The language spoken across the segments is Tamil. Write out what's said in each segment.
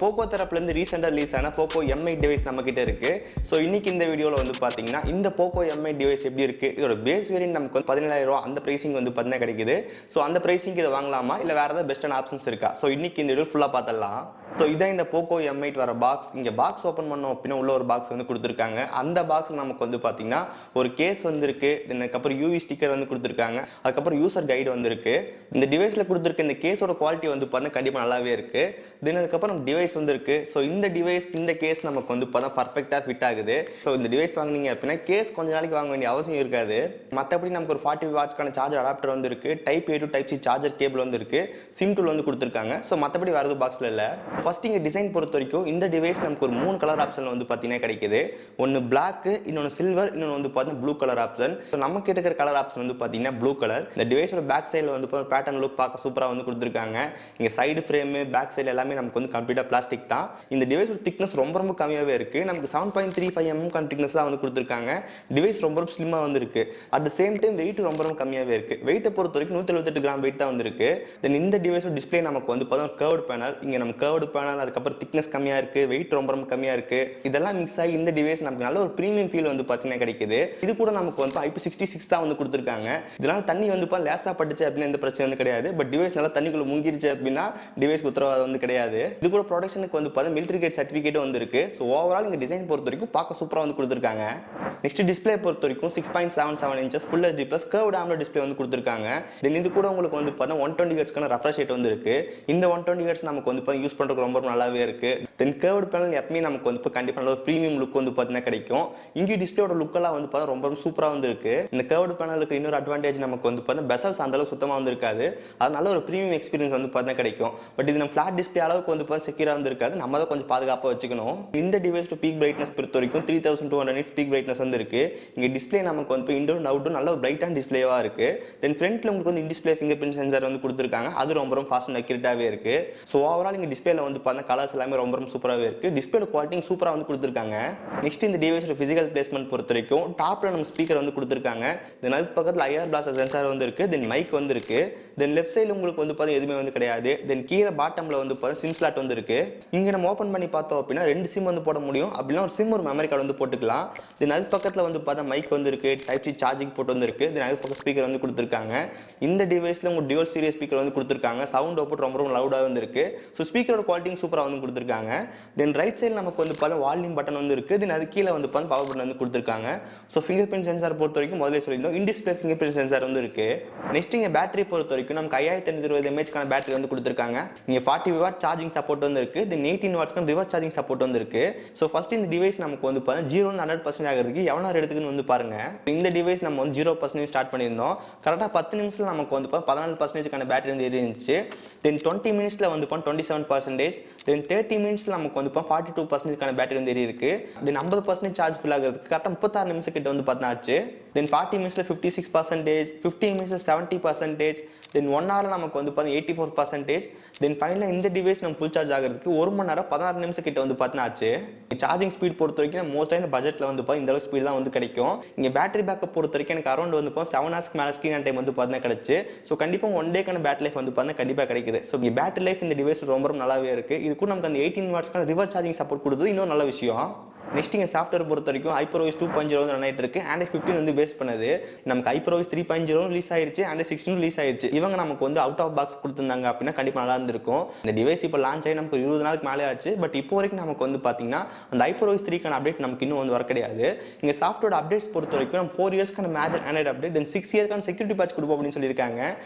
போக்கோ தரப்புலேருந்து ரீசெண்டாக ரிலீஸ் ஆன போக்கோ M8 டிவைஸ் நம்மக்கிட்ட இருக்குது. ஸோ இன்றைக்கி இந்த வீடியோவில் வந்து பார்த்தீங்கன்னா இந்த போக்கோ M8 டிவைஸ் எப்படி இருக்குது, இதோட பேஸ் வேரியன்ட் நமக்கு வந்து 17,000 அந்த ப்ரைஸிங் வந்து பார்த்தீங்கன்னா கிடைக்குது. ஸோ அந்த ப்ரைஸிங்க்கு இதை வாங்கலாமா இல்லை வேறு ஏதாவது பெஸ்ட்டான ஆப்ஷன்ஸ் இருக்கா? ஸோ இன்றைக்கி இந்த வீடியோ ஃபுல்லாக பார்த்துடலாம். ஸோ இதான் இந்த போக்கோ M8 வர பாக்ஸ். இங்கே பாக்ஸ் ஓப்பன் பண்ணோம் அப்படின்னா உள்ள ஒரு பாக்ஸ் வந்து கொடுத்துருக்காங்க. அந்த பாக்ஸ் நமக்கு வந்து பார்த்தீங்கன்னா ஒரு கேஸ் வந்துருக்கு, அதுக்கப்புறம் யூவி ஸ்டிக்கர் வந்து கொடுத்துருக்காங்க, அதுக்கப்புறம் யூசர் கைடு வந்துருக்கு. இந்த டிவைஸில் கொடுத்துருக்க இந்த கேஸோட குவாலிட்டி வந்து பார்த்தீங்கன்னா கண்டிப்பாக நல்லாவே இருக்குது. தென் அதுக்கப்புறம் டிவைஸ் வந்துருக்கு. ஸோ இந்த டிவைஸ் இந்த கேஸ் நமக்கு வந்து பார்த்தா பர்ஃபெக்டாக ஃபிட் ஆகுது. ஸோ இந்த டிவைஸ் வாங்கினீங்க அப்படின்னா கேஸ் கொஞ்ச நாளைக்கு வாங்க வேண்டிய அவசியம் இருக்காது. மற்றபடி நமக்கு ஒரு 40 வாட்ஸ்க்கான சார்ஜர் அடாப்டர் வந்து இருக்குது, type A to type C charger cable வந்து இருக்குது, சிம் டூல் வந்து கொடுத்துருக்காங்க. ஸோ மற்றபடி வேறு எதுவும் பாக்ஸில் இல்லை. ஃபர்ஸ்ட் இங்கே டிசைன் பொறுத்த வரைக்கும் இந்த டிவைஸ் நமக்கு ஒரு 3 கலர் ஆப்ஷன் வந்து பார்த்தீங்கன்னா கிடைக்குது. ஒன்று பிளாக், இன்னொன்று சில்வர், இன்னொன்று வந்து பார்த்தீங்கன்னா ப்ளூ கலர் ஆப்ஷன். ஸோ நம்ம கிட்ட இருக்கிற கலர் ஆப்ஷன் வந்து பார்த்தீங்கன்னா ப்ளூ கலர். இந்த டிவைஸோட பேக் சைடில் வந்து பேட்டர்ன் லுக் பார்க்க சூப்பராக வந்து கொடுத்துருக்காங்க. இங்கே சைடு ஃப்ரேமு பேக் சைடு எல்லாமே நமக்கு வந்து கம்ப்ளீட்டாக பிளாஸ்டிக் தான். இந்த டிவைஸோட திக்னஸ் ரொம்ப கம்மியாகவே இருக்குது. நமக்கு 7.35 mm திக்னஸ் தான் வந்து கொடுத்துருக்காங்க. டிவைஸ் ரொம்ப ஸ்லிம்மாக வந்து இருக்குது. At the same time weight ரொம்ப கம்மியாகவே இருக்குது. வெயிட்டை பொறுத்த வரைக்கும் 178 கிராம் வெயிட் தான் வந்துருக்கு. தென் இந்த டிவைஸோட டிஸ்பிளே நமக்கு வந்து பார்த்தா கர்வ்டு பேனல். இங்கே நம்ம கர்வ்டு பேனல், அதுக்கப்புறம் திக்னஸ் கம்மியாக இருக்குது, வெயிட் ரொம்ப கம்மியாக இருக்குது. இதெல்லாம் மிக்ஸ் ஆகி இந்த டிவைஸ் நமக்கு நல்ல ஒரு ப்ரீமியம் ஃபீல் வந்து பார்த்தீங்கன்னா கிடைக்குது. இது கூட நமக்கு வந்து IP66 தான் வந்து கொடுத்துருக்காங்க. இதனால் தண்ணி வந்து லேசாக பட்டுச்சு அப்படின்னா எந்த பிரச்சனை வந்து கிடையாது. பட் டிவைஸ் நல்லா தண்ணிக்குள்ள முங்கிருச்சு அப்படின்னா டிவைஸ் உத்தரவாதம் வந்து கிடையாது. இது கூட ப்ரொடக்ஷனுக்கு வந்து பார்த்தா மிலிட்டரி கேட் சர்டிஃபிகேட்டும் வந்து இருக்கு. ஸோ ஓவரால் இங்கே டிசைன் பொறுத்த வரைக்கும் பார்க்க சூப்பராக வந்து கொடுத்துருக்காங்க. நெக்ஸ்ட் டிஸ்பிளே பொறுத்த வரைக்கும் 6.77 inches full HD plus curved AMOLED display வந்து கொடுத்துருக்காங்க. தென் இது கூட உங்களுக்கு வந்து பார்த்தா 120 Hzக்கான ரெஃப்ரெஷ் ரேட் வந்து இருக்கு. இந்த 120 Hz நமக்கு வந்து யூஸ் பண்ணுறதுக்கு ரொம்ப நல்லாவே இருக்கு. தென் கர்வ்டு பேனல் எப்பவுமே நமக்கு வந்து கண்டிப்பாக நல்ல ஒரு ப்ரீமியம் லுக் வந்து பார்த்தீங்கன்னா கிடைக்கும். இங்கே டிஸ்பிளேயோட லுக்கெல்லாம் வந்து பார்த்தா ரொம்ப சூப்பராக வந்து இருக்கு. இந்த கர்வ்டு பேனலுக்கு இன்னொரு அட்வான்டேஜ் நமக்கு வந்து பார்த்தா பெசல்ஸ் அந்த அளவுக்கு சுத்தமாக வந்து இருக்காது. அதனால ஒரு ப்ரீமியம் எக்ஸ்பீரியன்ஸ் வந்து பார்த்தா கிடைக்கும். பட் இது நம்ம ஃபிளாட் டிஸ்பிளே அளவுக்கு வந்து பார்த்தா செக்யூராக வந்து இருக்காது. நம்ம தான் கொஞ்சம் பாதுகாப்பாக வச்சுக்கணும். இந்த டிவைஸ் பீக் பிரைட்னஸ் பொறுத்த வரைக்கும் 3200 nits பீக் பிரைட்னஸ் வந்து இருக்கு. இங்கே டிஸ்பிளே நமக்கு வந்து இன்டோர் அண்ட் அவுட்டோர் நல்ல ஒரு பிரைட்டான டிஸ்பிளேவா இருக்கு. தென் ஃப்ரண்ட்ல உங்களுக்கு வந்து in display finger print sensor வந்து கொடுத்துருக்காங்க. அது ரொம்ப ஃபாஸ்ட் அண்ட் அக்யூரேட்டாகவே இருக்கு. ஸோ ஓவரால் இங்கே டிஸ்பிளேல வந்து பார்த்தா கலர்ஸ் எல்லாமே ரொம்ப சூப்பராகவே இருக்கு. டிஸ்பிளே குவாலிட்டி சூப்பராக வந்து கொடுத்துருக்காங்க. நெக்ஸ்ட் இந்த டிவைஸோட பிசிக்கல் பிளேஸ்மெண்ட் பொறுத்த வரைக்கும் டாப்ல நம்ம ஸ்பீக்கர் வந்து கொடுத்துருக்காங்க. தென் அதுக்கு பக்கத்தில் IR பிளாஸ்டர் சென்சார் வந்து இருக்கு. தென் மைக் வந்து இருக்கு. தென் லெஃப்ட் சைடில் உங்களுக்கு வந்து பார்த்தா எதுவுமே வந்து கிடையாது. தென் கீழே பாட்டம்ல வந்து பார்த்தா சிம் ஸ்லாட் வந்து இருக்கு. இங்கே நம்ம ஓப்பன் பண்ணி பார்த்தோம் அப்படின்னா 2 சிம் வந்து போட முடியும். அப்படின்னா ஒரு சிம் ஒரு மெமரி கார்டு வந்து போட்டுக்கலாம். தென் அது பக்கத்தில் வந்து பார்த்தா மைக் வந்து இருக்கு, டைப் C சார்ஜிங் போட்டு வந்து இருக்கு. தென் அது பக்கம் ஸ்பீக்கர் வந்து கொடுத்துருக்காங்க. இந்த டிவைஸில் உங்களுக்கு டியூவல் சீரியஸ் ஸ்பீக்கர் வந்து கொடுத்துருக்காங்க. சவுண்ட் அவுட் ரொம்ப லவுடாக வந்து இருக்கு. ஸோ ஸ்பீக்கரோட குவாலிட்டி சூப்பராக வந்து கொடுத்துருக்காங்க. தென் ரைட் சைடு நமக்கு வந்து பார்த்தா வால்யூம் பட்டன் வந்து இருக்கு. தென் அது கீழே வந்து பார்த்தா பவர் பட்டன் வந்து கொடுத்துருக்காங்க. ஸோ ஃபிங்கர் பிரிண்ட் சென்சார் பொறுத்த வரைக்கும் முதல்ல சொல்லியிருந்தோம் in display finger print sensor வந்து இருக்கு. நெக்ஸ்ட் இங்கே பேட்டரி பொறுத்த வரைக்கும் நமக்கு 5520 mAhக்கான பேட்டரி வந்து கொடுத்துருக்காங்க. இங்கே 40 வாட் சார்ஜிங் சப்போர்ட் வந்து இருக்கு. தென் 18 வாட்ஸ்க்கான ரிவர்ஸ் சார்ஜிங் சப்போர்ட் வந்து இருக்கு. ஸோ ஃபர்ஸ்ட் இந்த டிவைஸ் நமக்கு வந்து பார்த்தா 0 to 100% ஆகிறதுக்கு எவ்வளோ நேரம் எடுத்துக்குன்னு வந்து பாருங்க. இந்த டிவைஸ் நம்ம வந்து 0% ஸ்டார்ட் பண்ணியிருந்தோம். கரெக்டாக 10 நிமிஷத்தில் நமக்கு வந்து 14%க்கான பேட்டரி வந்து இருந்துச்சு. தென் 20 மினிட்ஸில் வந்து 27%. தென் 30 மினிட்ஸில் நமக்கு வந்து 42%க்கான பேட்டரி வந்து இருக்கு. தென் 50% சார்ஜ் ஃபில் ஆகிறதுக்கு கரெக்டாக 36 நிமிஷம் கிட்ட வந்து பார்த்தா ஆச்சு. தென் 40 மினிட்ஸில் 56%, 15 மினிட்ஸில் 70%, தென் 1 hour நமக்கு வந்து 84%. தென் ஃபைனலாக இந்த டிவைஸ் நம்ம ஃபுல் சார்ஜ் ஆகிறதுக்கு 1 மணி நேரம் 16 நிமிஷம் கிட்ட வந்து பார்த்தா ஆச்சு. சார்ஜிங் ஸ்பீட் பொறுத்த வரைக்கும் மோஸ்ட்டாக இந்த பட்ஜெட்டில் வந்து இந்த அளவு ஸ்பீட் தான் வந்து கிடைக்கும். இங்கே பேட்டரி பேக்கப் பொறுத்த வரைக்கும் எனக்கு அரௌண்ட் வந்து 7 hours மேலே ஸ்க்ரீன் டைம் வந்து பார்த்தா கிடைச்சு. ஸோ கண்டிப்பாக 1 டேக்கான பேட்டரி லைஃப் வந்து பார்த்தா கண்டிப்பாக கிடைக்குது. ஸோ இங்கே பேட்டரி லைஃப் இந்த டிவைஸ் ரொம்ப நல்லாவே இருக்கு. இது கூட நமக்கு அந்த 18 வாட்ஸ்க்கான ரிவர்ஸ் சார்ஜிங் சப்போர்ட் கொடுத்தது இன்னொரு நல்ல விஷயம். நெக்ஸ்ட் இங்கே சாஃப்ட்வேர் பொறுத்த வரைக்கும் HyperOS 2.0 வந்து ரன் ஆகிட்டு இருக்கு. Android 15 வந்து பேஸ் பண்ணது. நமக்கு HyperOS 3.0 ரிலீஸ் ஆயிருச்சு, Android 16 ரிலீஸ் ஆயிருச்சு. இவங்க நமக்கு வந்து அவுட் ஆஃப் பாக்ஸ் கொடுத்துருந்தாங்க அப்படின்னா கண்டிப்பாக நல்லா இருந்திருக்கும். இந்த டிவைஸ் இப்போ லான்ச் ஆகி நமக்கு 20 நாளுக்கு மேலே ஆச்சு. பட் இப்போ வரைக்கும் நமக்கு வந்து பார்த்தீங்கன்னா அந்த HyperOS 3க்கான அப்டேட் நமக்கு இன்னும் வந்து வர கிடையாது. இங்கே சாஃப்ட்வேர் அப்டேட்ஸ் பொறுத்த வரைக்கும் நம்ம 4 இயர்ஸ்க்கான மேஜர் ஆண்ட்ராய்டு அப்டேட், தென் 6 இயர்க்கான செக்யூரிட்டி பேட்ச் கொடுப்போம் அப்படின்னு சொல்லியிருக்காங்க.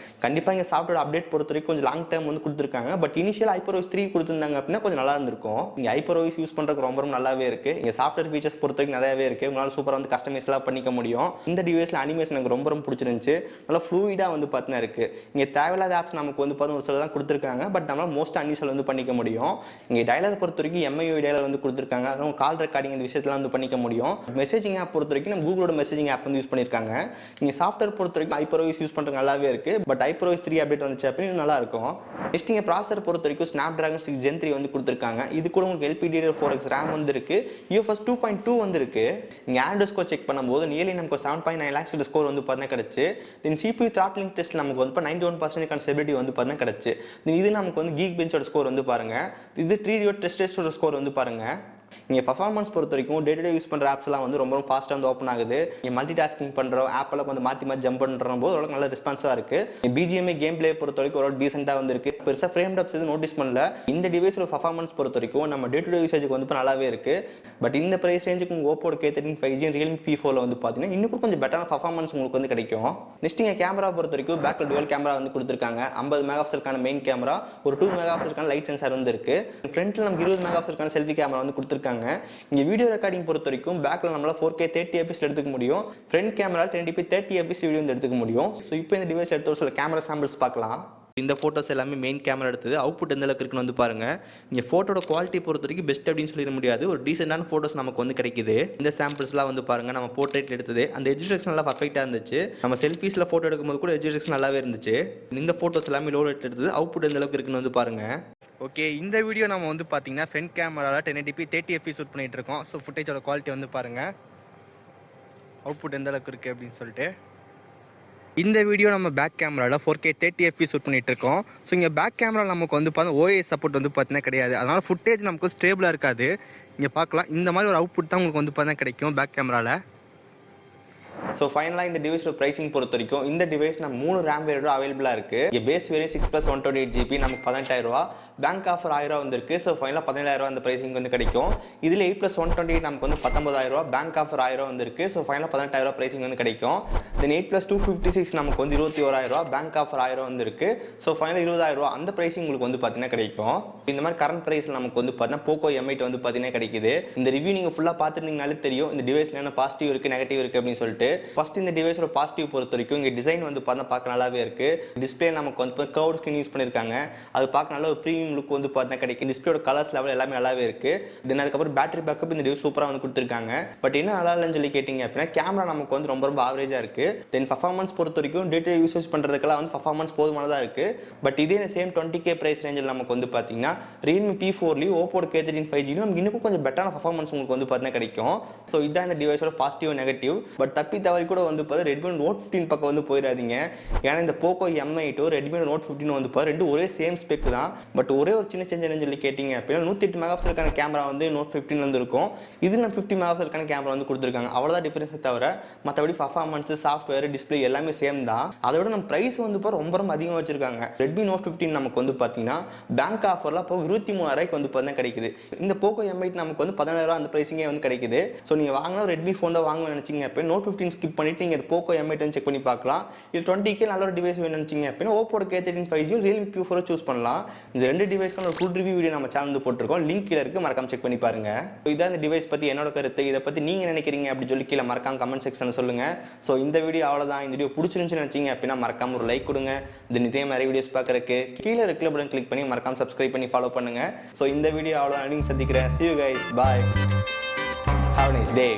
கண்டிப்பாக இங்கே சாஃப்ட்வேர் அப்டேட் பொறுத்த வரைக்கும் கொஞ்சம் லாங் டைம் வந்து கொடுத்துருக்காங்க. பட் இனிஷியல் HyperOS 3 கொடுத்துருந்தாங்க அப்படின்னா கொஞ்சம் நல்லா இருந்திருக்கும். இங்கே HyperOS யூஸ் பண்ணுறதுக்கு ரொம்ப நல்லாவே இருக்கு. இங்கே சாஃப்ட்வேர் ஃபீச்சர்ஸ் பொறுத்த வரைக்கும் நிறையவே இருக்கு. உங்களால் சூப்பராக வந்து கஸ்டமைஸ்லாம் பண்ணிக்க முடியும். இந்த டிவைஸில் அனிமேஷன் எனக்கு ரொம்ப பிடிச்சிருந்துச்சு. நல்லா ஃப்ளூயிடாக வந்து பார்த்தீங்கன்னா இருக்கு. இங்கே தேவையில்லாத ஆப்ஸ் நமக்கு வந்து பார்த்தா ஒரு சில தான் கொடுத்துருக்காங்க. பட் நம்மளால் மோஸ்ட் அன்இன்ஸ்டால் வந்து பண்ணிக்க முடியும். இங்கே டயலர் பொறுத்த வரைக்கும் MIUI டயலர் வந்து கொடுத்துருக்காங்க. அதனால கால் ரெக்கார்டிங் இந்த விஷயத்தெல்லாம் வந்து பண்ணிக்க முடியும். மெசேஜிங் ஆப் பொறுத்த வரைக்கும் நம்ம கூகுளோட மெசேஜிங் ஆப் வந்து யூஸ் பண்ணியிருக்காங்க. இங்கே சாஃப்ட்வேர் பொறுத்த வரைக்கும் HyperOS யூஸ் பண்ணுறது நல்லாவே இருக்கு. பட் HyperOS 3 அப்டேட் வந்துச்சு அப்படின்னு நல்லா இருக்கும். நெக்ஸ்ட் இங்கே ப்ராசஸர் பொறுத்த வரைக்கும் Snapdragon 6 Gen 3 வந்து கொடுத்துருக்காங்க. இது கூட உங்களுக்கு LPDDR4X RAM வந்து இருக்கு. UFS UFS 2.2 வந்திருக்கு. இங்கே ஆண்ட்ராய்ட் ஸ்கோர் செக் பண்ணும்போது நியர்லி நமக்கு 7.9 lakhs ஸ்கோர் வந்து பார்த்தீங்கன்னா கிடச்சி. தென் CPU throttling டெஸ்ட் நமக்கு வந்து 91% ஸ்டெபிலிட்டி வந்து பார்த்தீங்கன்னா கிடச்சி. இது நமக்கு வந்து கீக் பெஞ்சோட ஸ்கோர் வந்து பாருங்கள். இது 3D டெஸ்டோட ஸ்கோர் வந்து பாருங்கள். நீங்கள் பர்ஃபார்மன்ஸ் பொறுத்த வரைக்கும் டே டு டே யூஸ் பண்ணுற ஆப்ஸ்லாம் வந்து ரொம்ப ஃபாஸ்ட்டாக வந்து ஓப்பன் ஆகுது. நீங்கள் மல்டி டாஸ்கிங் பண்ணுறோம் ஆப்பெல்லாம் கொஞ்சம் மாற்றி ஜம்ப் பண்ணுற போது ஓரளவுக்கு நல்ல ரெஸ்பான்ஸாக இருக்குது. BGMI கேம் பிளே பொறுத்த வரைக்கும் ஒரு டீசெண்டாக வந்துருக்கு. பெருசாக ஃப்ரேம் டப்ஸ் எதுவும் நோட்டீஸ் பண்ணல. இந்த டிவைஸோட பர்ஃபார்மன்ஸ் பொறுத்த வரைக்கும் நம்ம டே டு டே யூசேஜுக்கு வந்து இப்போ நல்லாவே இருக்குது. பட் இந்த ப்ரைஸ் ரேஞ்சுக்கு உங்கள் ஓப்போட K13 5G Realme P4 வந்து பார்த்தீங்கன்னா இன்னும் கொஞ்சம் பெட்டரான பர்ஃபார்மன்ஸ் உங்களுக்கு வந்து கிடைக்கும். நெக்ஸ்ட் இங்கே கேமரா பொறுத்த வரைக்கும் பேக்கில் டுவல் கேமரா வந்து கொடுத்துருக்காங்க. 50 மெகாபிக்சலுக்கான மெயின் கேமரா, ஒரு 2 மெகாபிக்சலுக்கான லைட் சென்சார் வந்து இருக்குது. ஃப்ரண்ட்டில் நமக்கு 20 மெகாபிக்சலுக்கான செல்ஃபி கேமரா வந்து கொடுத்துருக்காங்க. இங்கே வீடியோ ரெக்கார்டிங் பொறுத்த வரைக்கும் பேக்கில் நம்மளால் 4K 30 fps எடுத்துக்க முடியும். Front camera 1080p 30 fps video வந்து எடுத்துக்க முடியும். ஸோ இப்போ இந்த டிவைஸ் எடுத்து ஒரு சில கேமரா சாம்பிள்ஸ் பார்க்கலாம். இந்த ஃபோட்டோஸ் எல்லாமே மெயின் கேமரா எடுத்தது. அவுட்புட் எந்த அளவுக்கு இருக்குன்னு வந்து பாருங்கள். இங்கே ஃபோட்டோட குவாலிட்டி பொறுத்த வரைக்கும் பெஸ்ட் அப்படின்னு சொல்லிட முடியாது. ஒரு டீசெண்டான ஃபோட்டோஸ் நமக்கு வந்து கிடைக்குது. இந்த சாம்பிள்ஸ்லாம் வந்து பாருங்கள் நம்ம போர்ட்ரேட்டில் எடுத்தது. அந்த எட்ஜ் டிரெக்ஷன் நல்லா பர்ஃபெக்டாக இருந்துச்சு. நம்ம செல்ஃபீஸில் ஃபோட்டோ எடுக்கும்போது கூட எட்ஜ் டிரெக்ஷன் நல்லாவே இருந்துச்சு. இந்த ஃபோட்டோஸ் எல்லாமே லோ லைட் எடுத்தது. அவுட்புட் எந்த அளவுக்கு இருக்குன்னு வந்து பாருங்கள். ஓகே, இந்த வீடியோ நம்ம வந்து பார்த்தீங்கன்னா ஃப்ரண்ட் கேமராவில் 1080p 30 fps ஷூட் பண்ணிகிட்டு இருக்கோம். ஸோ ஃபுட்டேஜோட குவாலிட்டி வந்து பாருங்கள், அவுட்புட் எந்த அளவுக்கு இருக்குது அப்படின்னு சொல்லிட்டு. இந்த வீடியோ நம்ம பேக் கேமராவில் 4K 30 fps ஷூட் பண்ணிகிட்டு இருக்கோம். ஸோ இங்கே பேக் கேமரா நமக்கு வந்து பார்த்தீங்கன்னா OIS சப்போர்ட் வந்து பார்த்தீங்கன்னா கிடையாது. அதனால் ஃபுட்டேஜ் நமக்கு ஸ்டேபிளாக இருக்காது. இங்கே பார்க்கலாம், இந்த மாதிரி ஒரு அவுட்புட் தான் உங்களுக்கு வந்து பார்த்தீங்கன்னா கிடைக்கும் பேக் கேமராவில். ஸோ ஃபைனலாக இந்த டிவைஸோட ப்ரைஸிங் பொறுத்த வரைக்கும் இந்த டிவைஸ் நம்ம 3 RAM வேரியண்ட்டும் அவைலபிளாக இருக்குது. இங்கே பேஸ் வேரியன்ட் 6+128GB நமக்கு 18,000, பேங்க் ஆஃபர் 1000 வந்திருக்கு. ஸோ ஃபைனலாக 17,000 அந்த ப்ரைஸிங் வந்து கிடைக்கும். இதில் 8+128 நமக்கு வந்து 19,000, பேங்க் ஆஃபர் 1000 வந்திருக்கு. ஸோ ஃபைனலாக 18,000 ப்ரைஸிங் வந்து கிடைக்கும். தென் 8+256 நமக்கு வந்து 21,000, பேங்க் ஆஃபர் 1000 வந்திருக்கு. ஸோ ஃபைனலாக 20,000 அந்த ப்ரைஸிங் உங்களுக்கு வந்து பார்த்தீங்கன்னா கிடைக்கும். இந்த மாதிரி கரண்ட் ப்ரைஸில் நமக்கு வந்து பார்த்தீங்கன்னா போக்கோ M8 வந்து பார்த்தீங்கன்னா கிடைக்குது. இந்த ரிவ்யூ நீங்கள் ஃபுல்லாக பார்த்துருந்தீங்கனாலே தெரியும் இந்த டிவைஸில் என்ன பாசிட்டிவ் இருக்குது நெகட்டிவ் இருக்குது அப்படின்னு சொல்லிட்டு. ஃபர்ஸ்ட் இந்த டிவைஸோட பாசிட்டிவ் பொறுத்த வரைக்கும் இங்கே டிசைன் வந்து பார்க்க நல்லாவே இருக்குது. டிஸ்பிளே நமக்கு வந்து கர்வ்டு ஸ்கிரீன் யூஸ் பண்ணியிருக்காங்க. அது பார்க்க நல்ல ஒரு ப்ரீமியம் லுக் வந்து பார்த்தா கிடைக்கும். டிஸ்பிளேயோட கலர்ஸ் லெவல் எல்லாமே நல்லாவே இருக்குது. தென் அதுக்கப்புறம் பேட்டரி பேக்கப் இந்த டிவைஸ் சூப்பராக வந்து கொடுத்துருக்காங்க. பட் என்ன நல்லா இல்லைன்னு சொல்லி கேட்டிங்க அப்படின்னா கேமரா நமக்கு வந்து ரொம்ப ஆவரேஜாக இருக்குது. தென் பர்ஃபார்மன்ஸ் பொறுத்த வரைக்கும் டே டு டே யூசேஜ் பண்ணுறதுக்கெல்லாம் வந்து பர்ஃபார்மன்ஸ் போதுமானதாக இருக்குது. பட் இதே சேம் 20K ப்ரைஸ் ரேஞ்சில் நமக்கு வந்து பார்த்தீங்கன்னா Realme P4லையும் ஓப்போட K13 5Gலையும் நமக்கு இன்னும் கொஞ்சம் பெட்டரான பர்ஃபார்மன்ஸ் உங்களுக்கு வந்து பார்த்தீங்கன்னா கிடைக்கும். ஸோ இதான் இந்த டிவைஸோட பாசிட்டிவ் நெகட்டிவ். பட் தப்பி தவறி கூட வந்து Redmi Note 15 பக்கம் வந்து போயிடாதீங்க. ஏன்னா இந்த போக்கோ M8 Redmi Note 15 வந்து ரெண்டும் ஒரே சேம் ஸ்பெக் தான். பட் ஒரே ஒரு சின்ன சேஞ்ச் என்னன்னு சொல்லி கேட்டிங்க அப்படின்னா 108 மெகாபிக்சலுக்கான கேமரா வந்து Note 15 வந்து இருக்கும். இதில் 50 மெகாபிக்சலுக்கான கேமரா வந்து கொடுத்துருக்காங்க. அவ்வளோதான் டிஃபரன்ஸை தவிர மற்றபடி பர்ஃபார்மன்ஸ், சாஃப்ட்வேர், டிஸ்பிளே எல்லாமே சேம் தான். அதோட நம்ம ப்ரைஸ் வந்து ரொம்ப அதிகமாக வச்சிருக்காங்க. Redmi Note 15 நமக்கு வந்து பார்த்தீங்கன்னா பேங்க் ஆஃபரில் இப்போ 23,000 வந்து பார்த்தீங்கன்னா கிடைக்குது. இந்த போக்கோ M8 நமக்கு வந்து 17,000 அந்த ப்ரைஸிங்கே வந்து கிடைக்குது. ஸோ நீங்கள் வாங்கினா ரெட்மி ஃபோன் தான் வாங்கணும்னு நினச்சிங்க அப்படின்னா Note 15 ஸ்கிப் பண்ணிட்டு நீங்கள் போக்கோ M8 செக் பண்ணி பார்க்கலாம். இது 20K நல்ல ஒரு டிவைஸ் வேணும்னு நினச்சிங்க அப்படின்னா ஓப்போட K13 5G Realme P4 choose பண்ணலாம். இந்த ரெண்டு டிவைஸ்க்கான ஒரு ஃபுல் ரிவ்யூ வீடியோ நம்ம சேனல் வந்து போட்டிருக்கோம். லிங்க் கீழே இருக்குது, மறக்காம செக் பண்ணி பாருங்க. இதான் இந்த டிவைஸ் பற்றி என்னோட கருத்து. இதை பற்றி நீங்கள் நினைக்கிறீங்க அப்படின்னு சொல்லி கீழே மறக்காம கமெண்ட் செக்ஷனில் சொல்லுங்கள். ஸோ இந்த வீடியோ அவ்வளோதான். இந்த வீடியோ பிடிச்சிருந்துச்சுன்னு நினச்சிங்க அப்படின்னா மறக்காம ஒரு லைக் கொடுங்க. இதே மாதிரி வீடியோஸ் பார்க்குறதுக்கு கீழே இருக்கிற பட்டன் கிளிக் பண்ணி மறக்காம சப்ஸ்கிரைப் பண்ணி ஃபாலோ பண்ணுங்கள். ஸோ இந்த வீடியோ அவ்வளோதான். நீங்கள் சந்திக்கிறேன். See you guys. Bye. Have a nice day.